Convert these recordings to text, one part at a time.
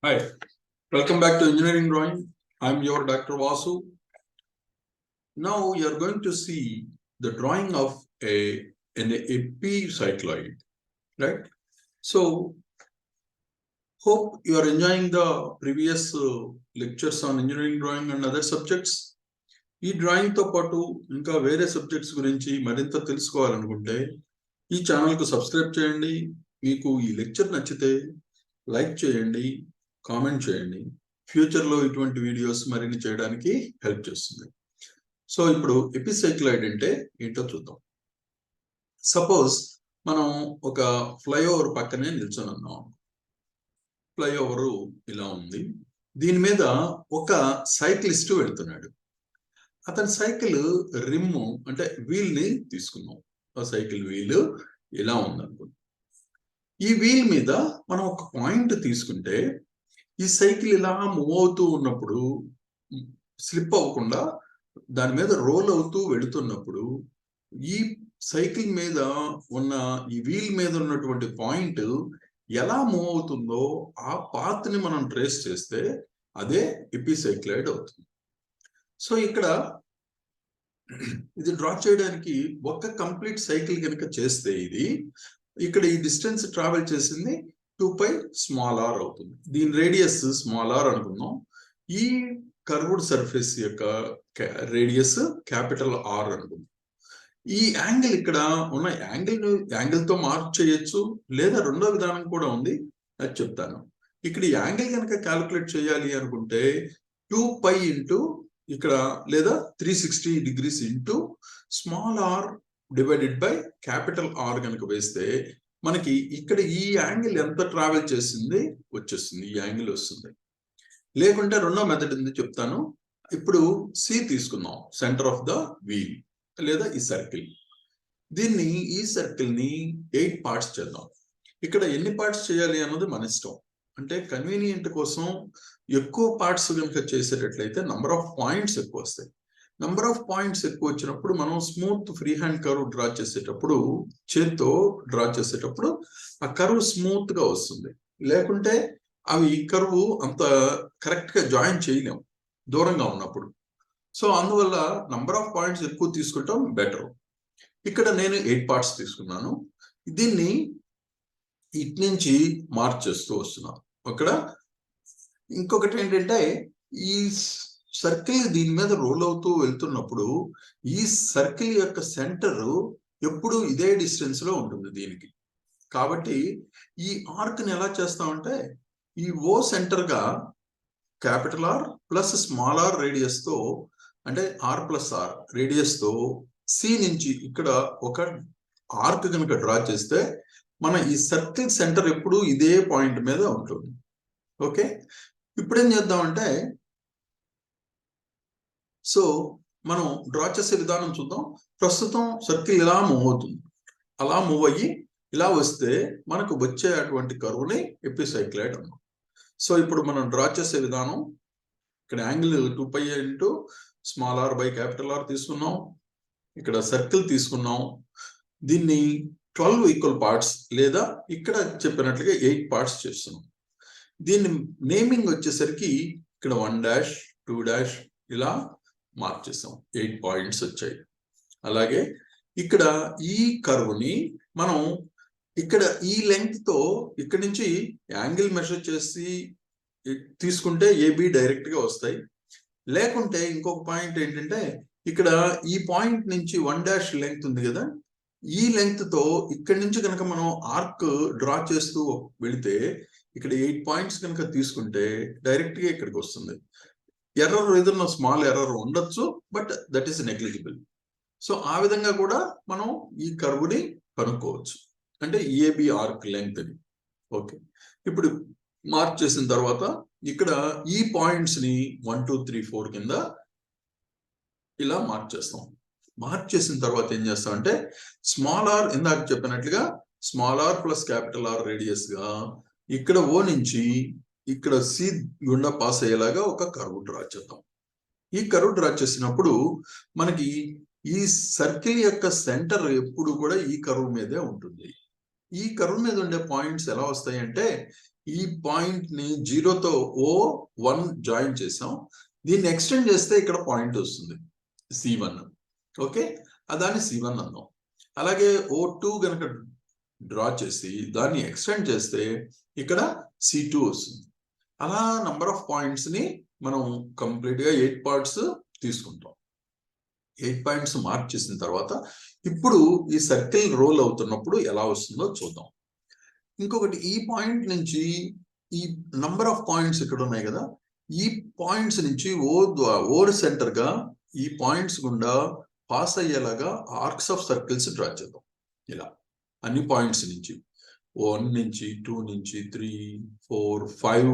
Hi, welcome back to Engineering Drawing. I'm your Dr. Vasu. Now you are going to see the drawing of an Epi Cycloid, right? So, hope you are enjoying the previous lectures on engineering drawing and other subjects. ఈ drawing తో పాటు ఇంకా వేరే subjects గురించి మరింత తెలుసుకోవాలనుకుంటే ఈ channel కు సబ్స్క్రైబ్ చేయండి. మీకు ఈ లెక్చర్ నచ్చితే లైక్ చేయండి, కామెంట్ చేయండి. ఫ్యూచర్ లో ఇటువంటి వీడియోస్ మరిన్ని చేయడానికి హెల్ప్ చేస్తుంది. సో ఇప్పుడు ఎపిసైక్లాయిడ్ అంటే ఏంటో చూద్దాం. సపోజ్ మనం ఒక ఫ్లైఓవర్ పక్కనే నిల్చొని ఉన్నాం. ఫ్లైఓవర్ ఇలా ఉంది. దీని మీద ఒక సైక్లిస్ట్ వెళ్తున్నాడు. అతని సైకిల్ రిమ్ అంటే వీల్ ని తీసుకున్నాం. ఆ సైకిల్ వీల్ ఇలా ఉందనుకుందాం. ఈ వీల్ మీద మనం ఒక పాయింట్ తీసుకుంటే ఈ సైకిల్ ఇలా మూవ్ అవుతూ ఉన్నప్పుడు స్లిప్ అవ్వకుండా దాని మీద రోల్ అవుతూ వెళుతున్నప్పుడు ఈ సైకిల్ మీద ఉన్న ఈ వీల్ మీద ఉన్నటువంటి పాయింట్ ఎలా మూవ్ అవుతుందో ఆ పాత్ ని మనం ట్రేస్ చేస్తే అదే ఎపిసైక్లాయిడ్ అవుతుంది. సో ఇక్కడ ఇది డ్రా చేయడానికి ఒక కంప్లీట్ సైకిల్ కనుక చేస్తే ఇది ఇక్కడ ఈ డిస్టెన్స్ ట్రావెల్ చేసింది 2π స్మాల్ r అవుతుంది. దీని రేడియస్ స్మాల్ r అనుకుందాం. ఈ కర్వ్డ్ సర్ఫేస్ యొక్క రేడియస్ క్యాపిటల్ R అనుకుందాం. ఈ యాంగిల్ ఇక్కడ ఉన్న యాంగిల్ తో మార్క్ చేయొచ్చు, లేదా రెండో విధానం కూడా ఉంది, అది చెప్తాను. ఇక్కడ ఈ యాంగిల్ కనుక క్యాలిక్యులేట్ చేయాలి అనుకుంటే 2π ఇంటూ ఇక్కడ లేదా 360 degrees into small r divided by capital R కనుక వేస్తే మనకి ఇక్కడ ఈ యాంగిల్ ఎంత ట్రావెల్ చేసింది వచ్చేస్తుంది, ఈ యాంగిల్ వస్తుంది. లేకుంటే రెండో మెథడ్ ఉంది, చెప్తాను. ఇప్పుడు C తీసుకుందాం, సెంటర్ ఆఫ్ ద వీల్ లేదా ఈ సర్కిల్. ఈ సర్కిల్ ని 8 పార్ట్స్ చేద్దాం. ఇక్కడ ఎన్ని పార్ట్స్ చేయాలి అన్నది మన ఇష్టం. అంటే కన్వీనియంట్ కోసం ఎక్కువ పార్ట్స్ కనుక చేసేటట్లయితే నంబర్ ఆఫ్ పాయింట్స్ ఎక్కువ వస్తాయి. నంబర్ ఆఫ్ పాయింట్స్ ఎక్కువ వచ్చినప్పుడు మనం smooth free hand curve draw చేసేటప్పుడు, చేత్తో డ్రా చేసేటప్పుడు ఆ కర్వ్ స్మూత్ గా వస్తుంది. లేకుంటే అవి కర్వ్ అంత కరెక్ట్ గా జాయిన్ చేయలేము దూరంగా ఉన్నప్పుడు. సో అందువల్ల నంబర్ ఆఫ్ పాయింట్స్ ఎక్కువ తీసుకుంటాం బెటర్. ఇక్కడ నేను 8 పార్ట్స్ తీసుకున్నాను. దీన్ని ఇటు నుంచి మార్క్ చేస్తూ వస్తున్నాను. అక్కడ ఇంకొకటి ఏంటంటే ఈ సర్కిల్ దీని మీద రోల్ అవుతూ వెళ్తున్నప్పుడు ఈ సర్కిల్ యొక్క సెంటర్ ఎప్పుడు ఇదే డిస్టెన్స్ లో ఉంటుంది దీనికి. కాబట్టి ఈ ఆర్క్ ని ఎలా చేస్తామంటే ఈ ఓ సెంటర్ గా capital R plus small r radius తో, అంటే R ప్లస్ R రేడియస్ తో సి నుంచి ఇక్కడ ఒక ఆర్క్ కనుక డ్రా చేస్తే మన ఈ సర్కిల్ సెంటర్ ఎప్పుడు ఇదే పాయింట్ మీద ఉంటుంది. ఓకే, ఇప్పుడు ఏం చేద్దామంటే సో మనం డ్రా చేసే విధానం చూద్దాం. ప్రస్తుతం సర్కిల్ ఇలా మూవ్ అవుతుంది. అలా మూవ్ అయ్యి ఇలా వస్తే మనకు వచ్చే అటువంటి కర్వ్ని ఎపిసైక్లాయిడ్ అన్నాం. సో ఇప్పుడు మనం డ్రా చేసే విధానం, ఇక్కడ angle 2π into small r by capital R తీసుకున్నాం. ఇక్కడ సర్కిల్ తీసుకున్నాం. దీన్ని 12 ఈక్వల్ పార్ట్స్ లేదా ఇక్కడ చెప్పినట్లుగా 8 పార్ట్స్ చేస్తున్నాం. దీన్ని నేమింగ్ వచ్చేసరికి ఇక్కడ 1 2 ఇలా మార్క్ చేసాం. 8 పాయింట్స్ వచ్చాయి. అలాగే ఇక్కడ ఈ కర్వ్ ని మనం ఇక్కడ ఈ లెంగ్త్ తో ఇక్కడ నుంచి యాంగిల్ మెజర్ చేసి తీసుకుంటే AB డైరెక్ట్ గా వస్తాయి. లేకుంటే ఇంకొక పాయింట్ ఏంటంటే ఇక్కడ ఈ పాయింట్ నుంచి 1 లెంగ్త్ ఉంది కదా, ఈ లెంగ్త్ తో ఇక్కడి నుంచి కనుక మనం ఆర్క్ డ్రా చేస్తూ వెళితే ఇక్కడ 8 పాయింట్స్ కనుక తీసుకుంటే డైరెక్ట్ గా ఇక్కడికి వస్తుంది. ఎర్రర్ ఏదన్నా స్మాల్ ఎర్రర్ ఉండొచ్చు, but that is negligible. So ఆ విధంగా కూడా మనం ఈ కర్వ్ ని కనుక్కోవచ్చు, అంటే AB ఆర్క్ లెంగ్త్ అని. ఓకే, ఇప్పుడు మార్క్ చేసిన తర్వాత ఇక్కడ ఈ పాయింట్స్ ని 1 2 3 4 కింద ఇలా మార్క్ చేస్తాం. మార్క్ చేసిన తర్వాత ఏం చేస్తాం అంటే స్మాల్ r ఇందాక చెప్పినట్లుగా small r plus capital R radius గా ఇక్కడ O నుంచి ఇక్కడ C గుండా పాస్ అయ్యేలాగా ఒక కర్వ్ డ్రా చేద్దాం. ఈ కర్వ్ డ్రా చేసినప్పుడు మనకి ఈ సర్కిల్ యొక్క సెంటర్ ఎప్పుడు కూడా ఈ కర్వ్ మీదే ఉంటుంది. ఈ కర్వ్ మీద ఉండే పాయింట్స్ ఎలా వస్తాయి అంటే ఈ పాయింట్ ని 0తో O1 జాయిన్ చేసాం. దీన్ని ఎక్స్టెండ్ చేస్తే ఇక్కడ పాయింట్ వస్తుంది C1. ఓకే, దాన్ని C1 అందాం. అలాగే O2 గనక డ్రా చేసి దాన్ని ఎక్స్టెండ్ చేస్తే ఇక్కడ C2 వస్తుంది. అలా నంబర్ ఆఫ్ పాయింట్స్ ని మనం కంప్లీట్ గా 8 పార్ట్స్ తీసుకుంటాం. 8 పాయింట్స్ మార్క్ చేసిన తర్వాత ఇప్పుడు ఈ సర్కిల్ రోల్ అవుతున్నప్పుడు ఎలా వస్తుందో చూద్దాం. ఇంకొకటి, ఈ పాయింట్ నుంచి ఈ నంబర్ ఆఫ్ పాయింట్స్ ఇక్కడ ఉన్నాయి కదా, ఈ పాయింట్స్ నుంచి ఓ సెంటర్ గా ఈ పాయింట్స్ గుండా పాస్ అయ్యేలాగా ఆర్క్స్ ఆఫ్ సర్కిల్స్ డ్రా చేద్దాం. ఇలా అన్ని పాయింట్స్ నుంచి 1 నుంచి 2 నుంచి 3 4 5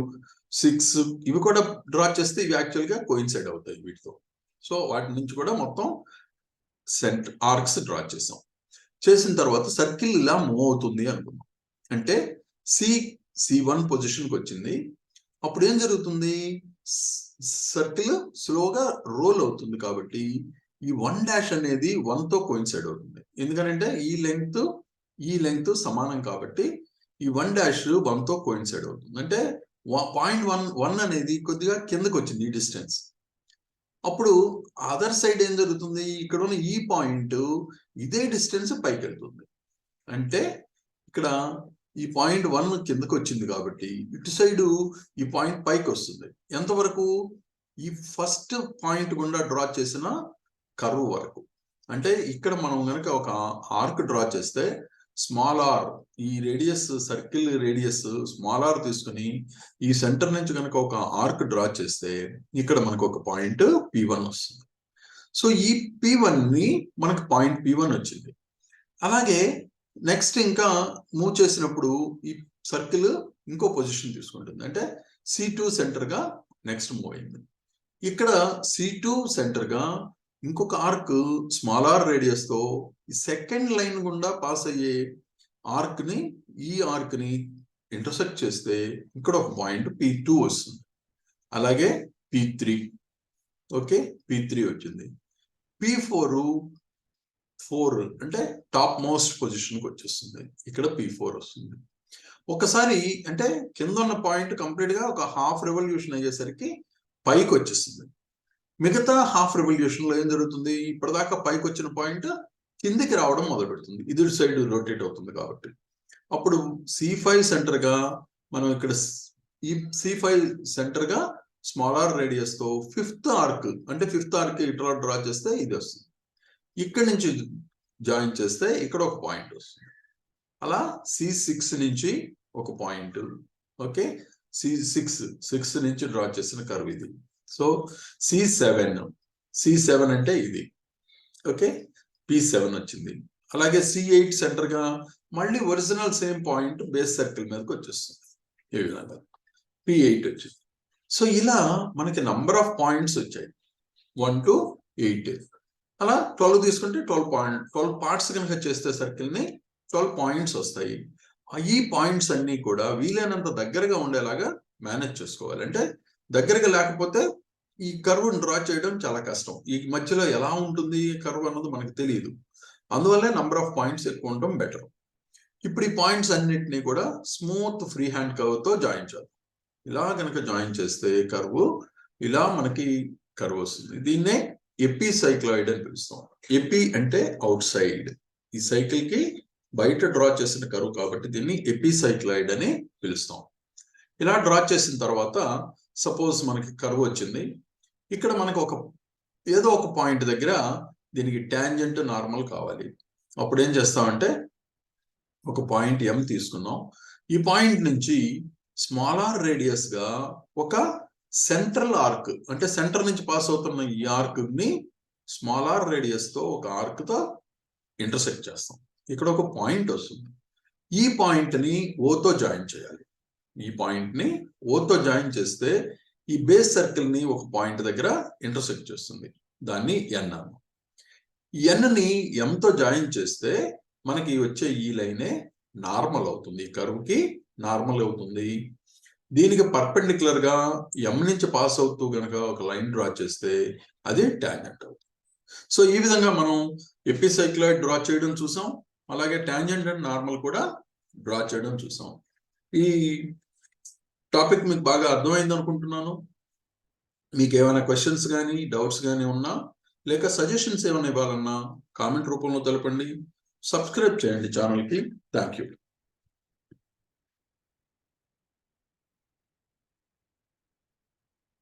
6 ఇవి కూడా డ్రా చేస్తే ఇవి యాక్చువల్ గా కోయిన్సైడ్ అవుతాయి వీటితో. సో వాటి నుంచి కూడా మొత్తం ఆర్క్స్ డ్రా చేసాం. చేసిన తర్వాత సర్కిల్ ఇలా మూవ్ అవుతుంది అనుకున్నాం. అంటే C1 పొజిషన్కి వచ్చింది. అప్పుడు ఏం జరుగుతుంది, సర్కిల్ స్లోగా రోల్ అవుతుంది. కాబట్టి ఈ 1' అనేది 1తో కోయిన్సైడ్ అవుతుంది. ఎందుకంటే ఈ లెంగ్త్ సమానం కాబట్టి ఈ 1' 1తో కోయిన్సైడ్ అవుతుంది. అంటే పాయింట్ 1 అనేది కొద్దిగా కిందకి వచ్చింది ఈ డిస్టెన్స్. అప్పుడు అదర్ సైడ్ ఏం జరుగుతుంది, ఇక్కడ ఉన్న ఈ పాయింట్ ఇదే డిస్టెన్స్ పైకి వెళ్తుంది. అంటే ఇక్కడ ఈ పాయింట్ 1 కిందకి వచ్చింది కాబట్టి ఇటు సైడ్ ఈ పాయింట్ పైకి వస్తుంది. ఎంతవరకు, ఈ ఫస్ట్ పాయింట్ గుండా డ్రా చేసిన కర్వ్ వరకు. అంటే ఇక్కడ మనం కనుక ఒక ఆర్క్ డ్రా చేస్తే స్మాల్ ఆర్, ఈ radius circle radius small R తీసుకుని ఈ సెంటర్ నుంచి కనుక ఒక ఆర్క్ డ్రా చేస్తే ఇక్కడ మనకు ఒక పాయింట్ P1 వస్తుంది. సో ఈ P1 ని మనకు పాయింట్ P1 వచ్చింది. అలాగే నెక్స్ట్ ఇంకా మూవ్ చేసినప్పుడు ఈ సర్కిల్ ఇంకో పొజిషన్ తీసుకుంటుంది. అంటే C2 సెంటర్ గా నెక్స్ట్ మూవ్ అయింది. ఇక్కడ C2 సెంటర్ గా ఇంకొక ఆర్క్ స్మాల్ ఆర్ రేడియస్ తో ఈ సెకండ్ లైన్ గుండా పాస్ అయ్యే ఆర్క్ ని ఇంటర్సెక్ట్ చేస్తే ఇక్కడ ఒక పాయింట్ P2 వస్తుంది. అలాగే P3, ఓకే, P3 వచ్చింది. P4 అంటే టాప్ మోస్ట్ పొజిషన్కి వచ్చేస్తుంది. ఇక్కడ P4 వస్తుంది. ఒకసారి అంటే కింద ఉన్న పాయింట్ కంప్లీట్ గా ఒక హాఫ్ రెవల్యూషన్ అయ్యేసరికి పైకి వచ్చేస్తుంది. మిగతా హాఫ్ రెవల్యూషన్ లో ఏం జరుగుతుంది, ఇప్పటిదాకా పైకి వచ్చిన పాయింట్ కిందికి రావడం మొదలు పెడుతుంది. ఇది సైడ్ రొటేట్ అవుతుంది కాబట్టి అప్పుడు C5 సెంటర్ గా మనం ఇక్కడ ఈ C5 సెంటర్ గా స్మాల్ ఆర్ రేడియస్ తో ఫిఫ్త్ ఆర్క్ ఇట్లా డ్రా చేస్తే ఇది వస్తుంది. ఇక్కడ నుంచి జాయిన్ చేస్తే ఇక్కడ ఒక పాయింట్ వస్తుంది. అలా C6 నుంచి ఒక పాయింట్, ఓకే, C6 నుంచి డ్రా చేసిన కర్వ్ ఇది. సో C7 అంటే ఇది, ఓకే, P7 వచ్చింది. అలాగే C8 సెంటర్ గా మళ్ళీ original same point base circle మీదకి వచ్చేస్తుంది. ఈ విధంగా P8 వచ్చింది. సో ఇలా మనకి నంబర్ ఆఫ్ పాయింట్స్ వచ్చాయి 1 to 8. అలా 12 తీసుకుంటే 12 పార్ట్స్ కనుక చేస్తే సర్కిల్ ని 12 పాయింట్స్ వస్తాయి. ఈ పాయింట్స్ అన్ని కూడా వీలైనంత దగ్గరగా ఉండేలాగా మేనేజ్ చేసుకోవాలి. అంటే దగ్గరగా లేకపోతే ఈ కర్వ్ డ్రా చేయడం చాలా కష్టం. ఈ మధ్యలో ఎలా ఉంటుంది కర్వ్ అన్నది మనకు తెలియదు. అందువల్లే నంబర్ ఆఫ్ పాయింట్స్ ఎక్కువ ఉండడం బెటర్. ఇప్పుడు ఈ పాయింట్స్ అన్నిటినీ కూడా స్మూత్ ఫ్రీ హ్యాండ్ కర్వ్ తో జాయిన్ చేద్దాం. ఇలా కనుక జాయిన్ చేస్తే కర్వ్ ఇలా మనకి కర్వ్ వస్తుంది. దీన్నే ఎపి సైక్లాయిడ్ అని పిలుస్తాం. ఎపి అంటే అవుట్ సైడ్, ఈ సైకిల్ కి బయట డ్రా చేసిన కర్వ్ కాబట్టి దీన్ని ఎపి సైక్లాయిడ్ అని పిలుస్తాం. ఇలా డ్రా చేసిన తర్వాత సపోజ్ మనకి కర్వ్ వచ్చింది. ఇక్కడ మనకు ఏదో ఒక పాయింట్ దగ్గర దీనికి టాంజెంట్ నార్మల్ కావాలి. అప్పుడు ఏం చేస్తామంటే ఒక పాయింట్ M తీసుకున్నాం. ఈ పాయింట్ నుంచి స్మాల్ ఆర్ రేడియస్ గా ఒక సెంట్రల్ ఆర్క్, అంటే సెంటర్ నుంచి పాస్ అవుతున్న ఈ ఆర్క్ ని స్మాల్ ఆర్ రేడియస్ తో ఒక ఆర్క్ తో ఇంటర్సెక్ట్ చేస్తాం. ఇక్కడ ఒక పాయింట్ వస్తుంది. ఈ పాయింట్ ని ఓతో జాయిన్ చేయాలి. ఈ పాయింట్ ని ఓతో జాయిన్ చేస్తే ఈ బేస్ సర్కిల్ ని ఒక పాయింట్ దగ్గర ఇంటర్సెక్ట్ చేస్తుంది. దాన్ని N అన్నాము. N ని M తో జాయిన్ చేస్తే మనకి వచ్చే ఈ లైనే నార్మల్ అవుతుంది. ఈ కర్వ్ కి నార్మల్ అవుతుంది. దీనికి పర్పెండిక్యులర్ గా M నుంచి పాస్ అవుతూ గనక ఒక లైన్ డ్రా చేస్తే అది టాంజెంట్ అవుతుంది. సో ఈ విధంగా మనం ఎపిసైక్లాయిడ్ డ్రా చేయడం చూసాం. అలాగే టాంజెంట్ అండ్ నార్మల్ కూడా డ్రా చేయడం చూసాం. ఈ టాపిక్ మీకు బాగా అర్థమైంది అనుకుంటున్నాను. మీకు ఏమైనా క్వశ్చన్స్ కానీ డౌట్స్ కానీ ఉన్నా లేక సజెషన్స్ ఏమైనా ఇవ్వాలన్నా కామెంట్ రూపంలో తెలపండి. సబ్స్క్రైబ్ చేయండి ఛానల్కి. Thank you.